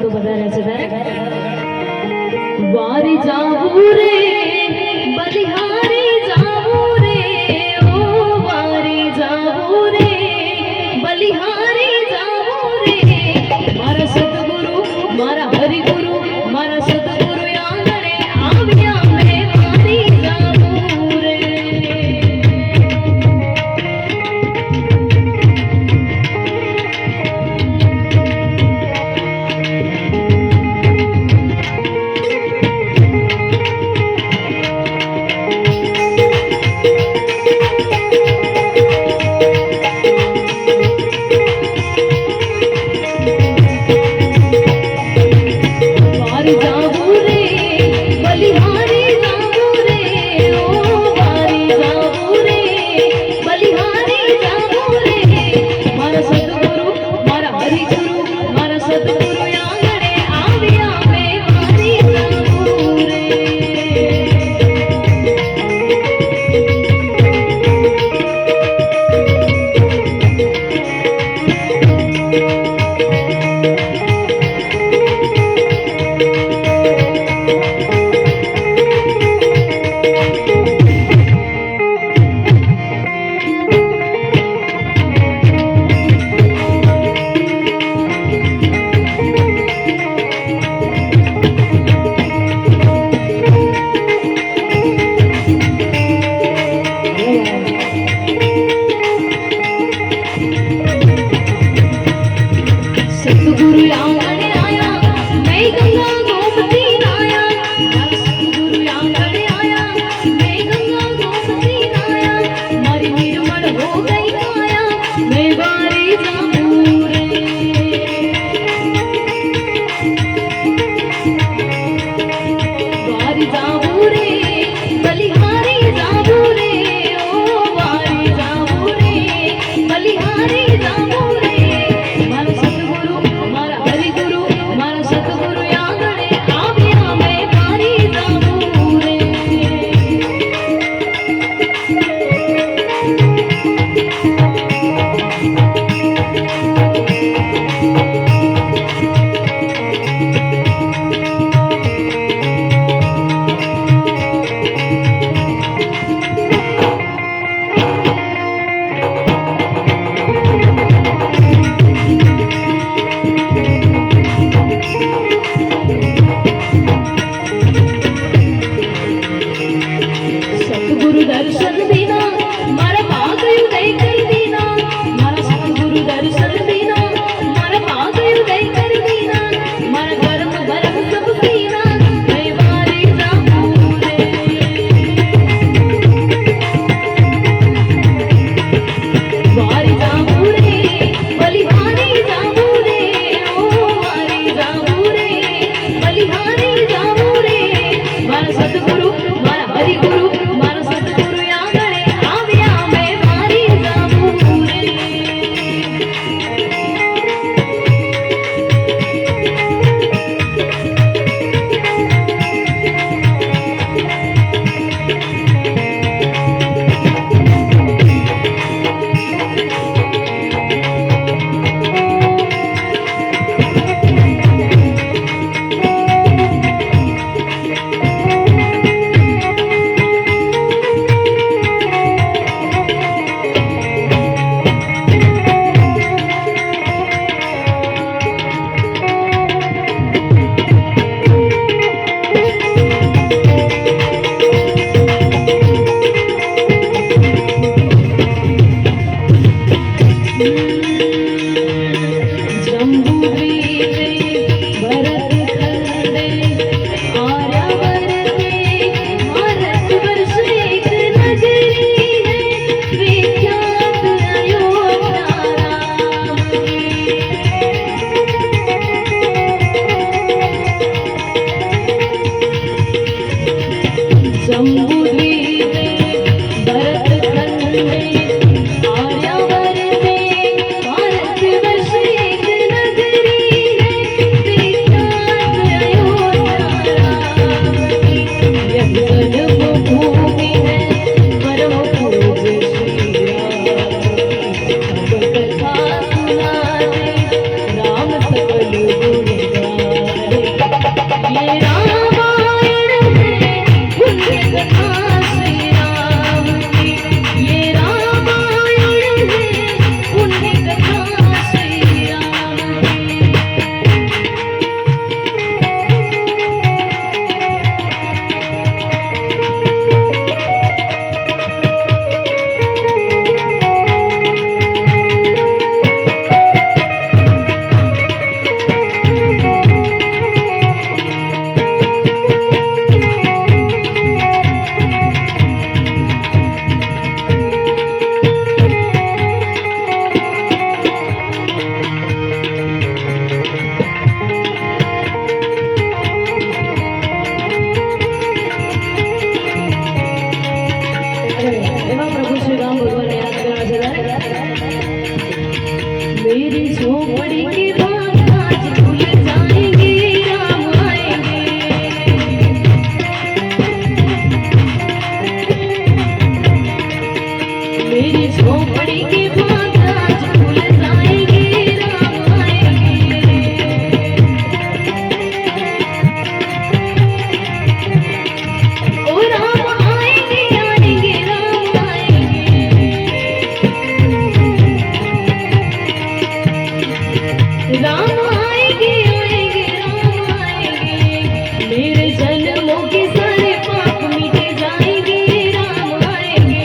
ભક્તો બધા રહે છે ત્યારે વારી જાવું રે બલિહારી જાવું રે ઓ વારી જાવું રે બલિહારી જાવું રે મારા સદગુરુ મારા હરિગુરુ મારા સદગુરુ આંગણે આવ્યા મેં વારી જાવું રે मेरी झोपड़ी के भाग आज खुल जाएंगे, राम आएंगे। ओ राम आएंगे आएंगे राम आएंगे, राम आएंगे आएंगे राम आएंगे। मेरे जन्मों के सारे पाप मिटे जाएंगे, राम आएंगे।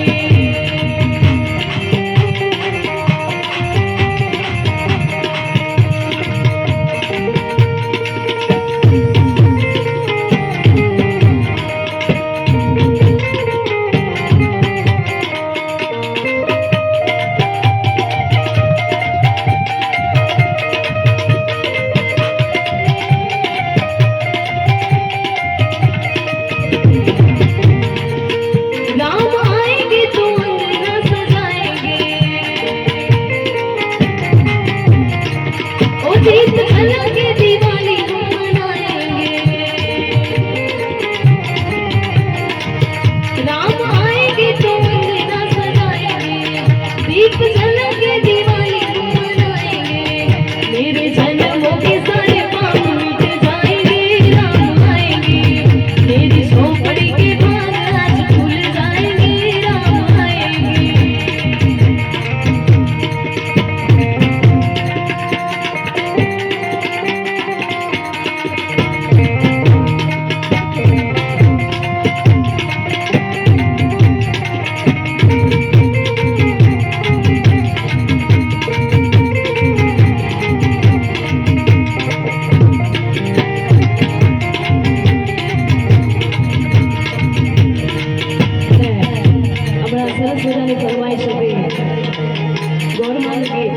राम आएंगे तो अंगना सजाएंगे, ओ दीप जला के दिवाली हम मनाएंगे। राम आएंगे तो अंगना सजाएंगे, दीप जला के दिवाली हम मनाएंगे। मेरे जन्मों के सारे पाप मिट जाएंगे, राम आएंगे। मेरी झोपड़ी के भाग आज खुल जाएंगे, राम आएंगे। હમણાં સરસ મજાની ફરમાઈશ હતી ગોરમાલ ગીત.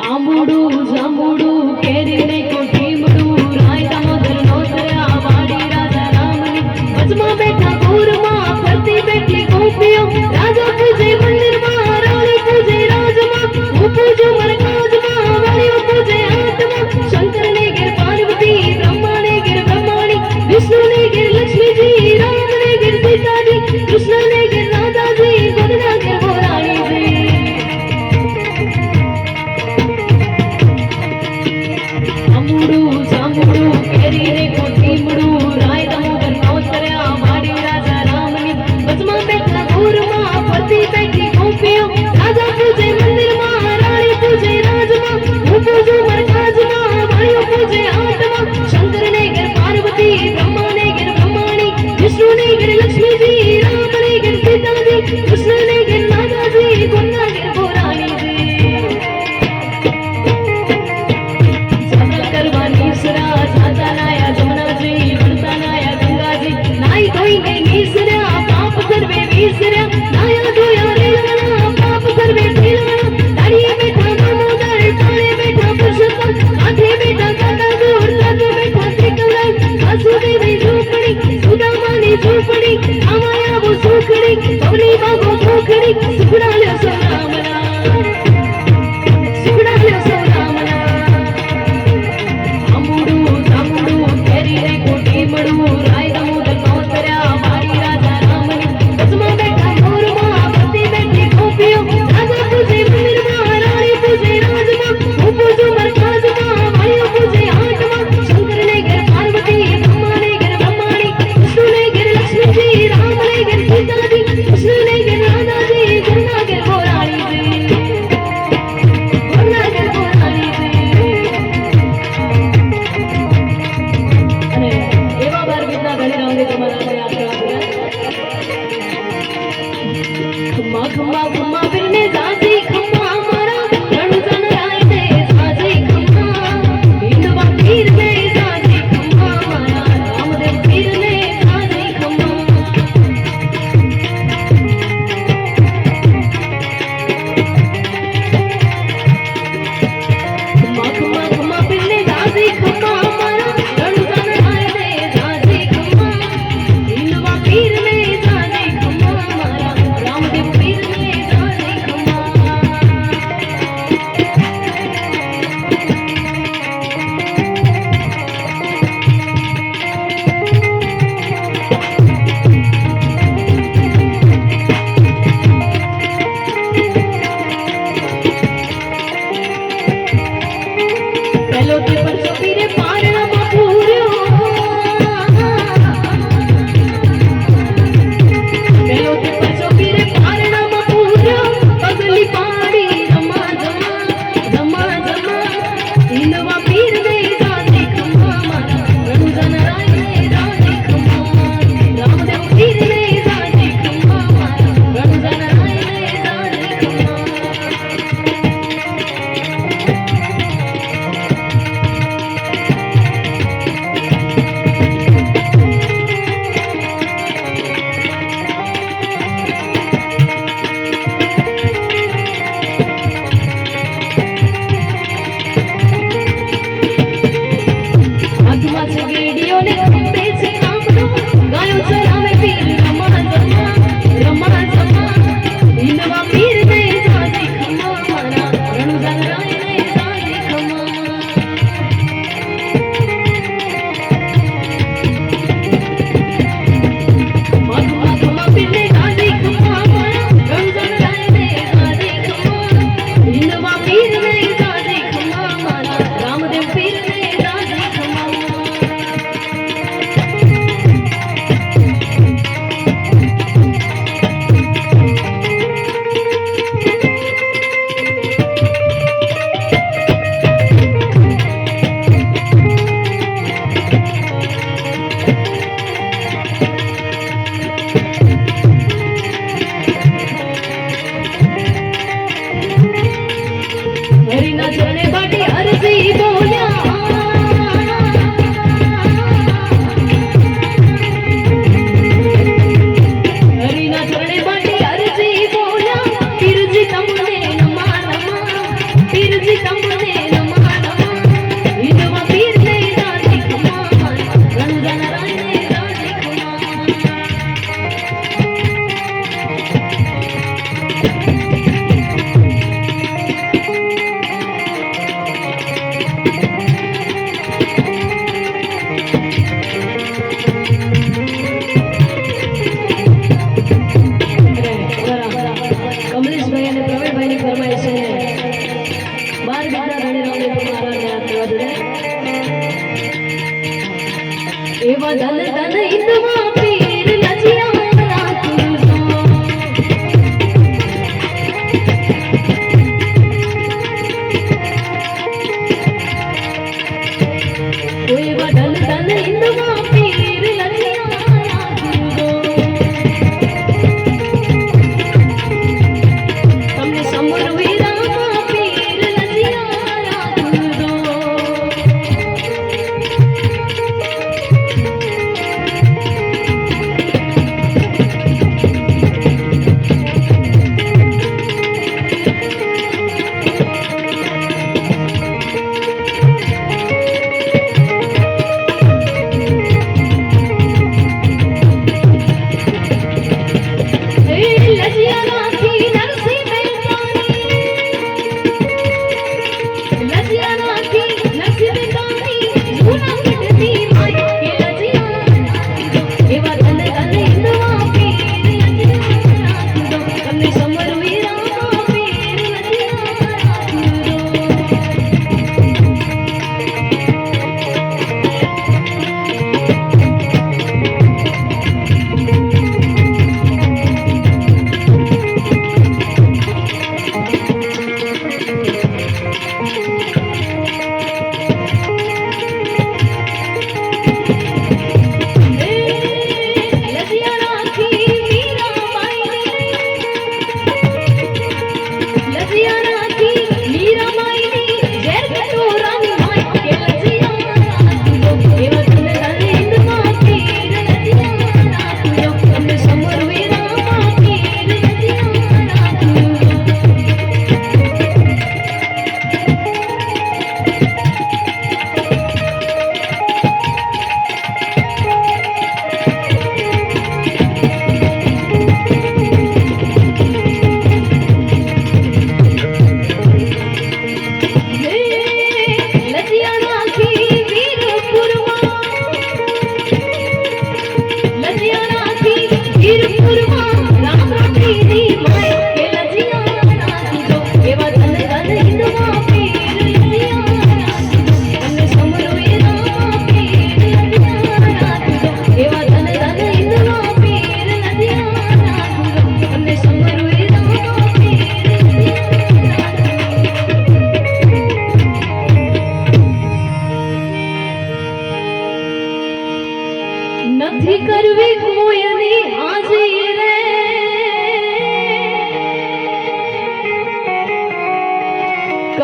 આંબુડું જાંબુડું કેરીને કોઠીમડું રાય દામોદર નોતરા વાડી રાજા રામની વચમાં બેઠા ગોરમાં ફરતી બેઠી ગોપીઓ રાજા પૂજે મંદિરમાં રાણી પૂજે રાજમાં હું પૂજું મરકાજમાં વાળીઓ પૂજે આત્મા શંકરને ઘેર પાર્વતી બ્રહ્માને ઘેર બ્રહ્માણી વિષ્ણુને ઘેર લક્ષ્મીજી રામને ઘેર સીતાજી કૃષ્ણને ઘેર રાધાજી ગોદના ઘેર ગોરાણીજી. આંબુડું જાંબુડું કેરીને કોઠીમડું રાય દામોદર નોતર્યા વાડી રાજા રામની વચમાં બેઠા ગોરમાં ફરતી બેઠી ગોપીઓ રાજા પૂજે મંદિરમાં રાણી પૂજે રાજમાં હું પૂજું મરકાજમાં વાળીઓ પૂજે આત્મા શંકરને ઘેર પાર્વતી બ્રહ્માને ઘેર બ્રહ્માણી વિષ્ણુને ઘેર લક્ષ્મીજી રામને ઘેર સીતાજી કૃષ્ણને ઘેર રાધાજી ગોદના ઘેર ગોરાણીજી. જાત્રા કરવા નીસરા જાતા નાયા જમનાજી વણતા નાયા ગંગાજી નાઈ ધોઈને નીસર્યા પાપ સર્વે વિસર્યા નાયા ધોયા રેલાણા પાપ સર્વે ઢીલાણા દાડીએ બેઠા દામોદર ટાણે બેઠા પુરુષોત્તમ કાંઠે બેઠા કાંટા દૂર લાગે બેઠા ત્રિકમરાજ વાસુદેવની ઝૂંપડી સુદામાની ઝૂંપડી આમાં આવો સુખડી પવની બાગો ખોખડી સુખડા લ્યો સૌ રામના સુખડા લ્યો સૌ રામના. આંબુડું જાંબુડું કેરીને કોઠીમડું રાય દામોદર નોતર્યા વાડી રાજા રામની વચમાં બેઠા ગોરમાં ફરતી બેઠી ગોપીઓ રાજા પૂજે મંદિરમાં રાણી પૂજે રાજમાં હું પૂજું મરકાજમાં વાળીઓ પૂજે આત્મા શંકરને ઘેર પાર્વતી બ્રહ્માને ઘેર બ્રહ્માણી વિષ્ણુને ઘેર લક્ષ્મીજી રામને ઘેર સીતાજી કૃષ્ણને ઘેર રાધાજી ગોદના ઘેર ગોરાણીજી. ગોદના ઘેર ગોરાણીજી. અને એવા બાર ગીતના ઘણી રાઉન્ડે તમારા આગળ યાદ કરવા ખમ્મા ખમ્મા ખમ્મા પીરને જાજી ખમ્મા મારા રણુજન રાય દે જાજી ખમ્મા હિંદવા પીરને જાજી ખમ્મા મારા રામદેવ પીરને જાજી ખમ્મા. ખમ્મા ખમ્મા ખમ્મા પીરને જાજી ખમ્મા મારા રણુજન રાય દે જાજી ખમ્મા હિંદવા પીરને જાજી ખમ્મા મારા રામદેવ પીરને જાજી ખમ્મા.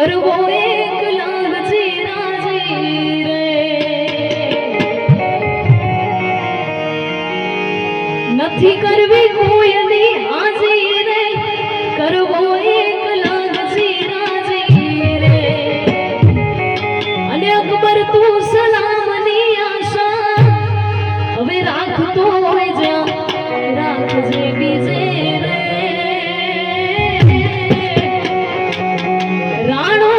કરવો એક લાગજી રાજી રે નથી કરવી કોઈની હાજી રે કરવો એક લાગજી રાજી રે અને અકબર તું સલામની આશા હવે રાખતો હોય જ્યાં રાખજે બીજે રે રાણો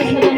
સદા